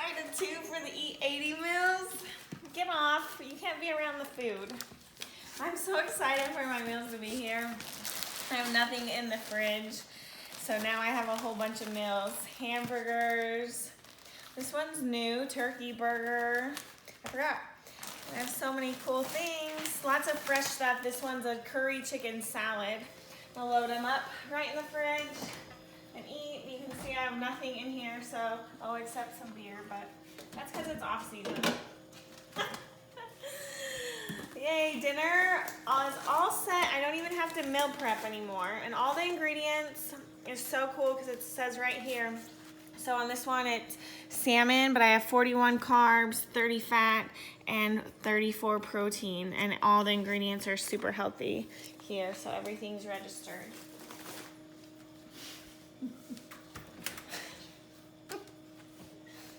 excited too for the Eat 80 meals. Get off, you can't be around the food. I'm so excited for my meals to be here. I have nothing in the fridge, so now I have a whole bunch of meals. Hamburgers, this one's new, turkey burger. I forgot. I have so many cool things, lots of fresh stuff. This one's a curry chicken salad. I'll load them up right in the fridge and eat. You can see I have nothing in here, so, oh, except some beer, but that's because it's off season. Yay, dinner is all set. I don't even have to meal prep anymore. And all the ingredients is so cool because it says right here. So on this one, it's salmon, but I have 41 carbs, 30 fat, and 34 protein. And all the ingredients are super healthy here, so everything's registered.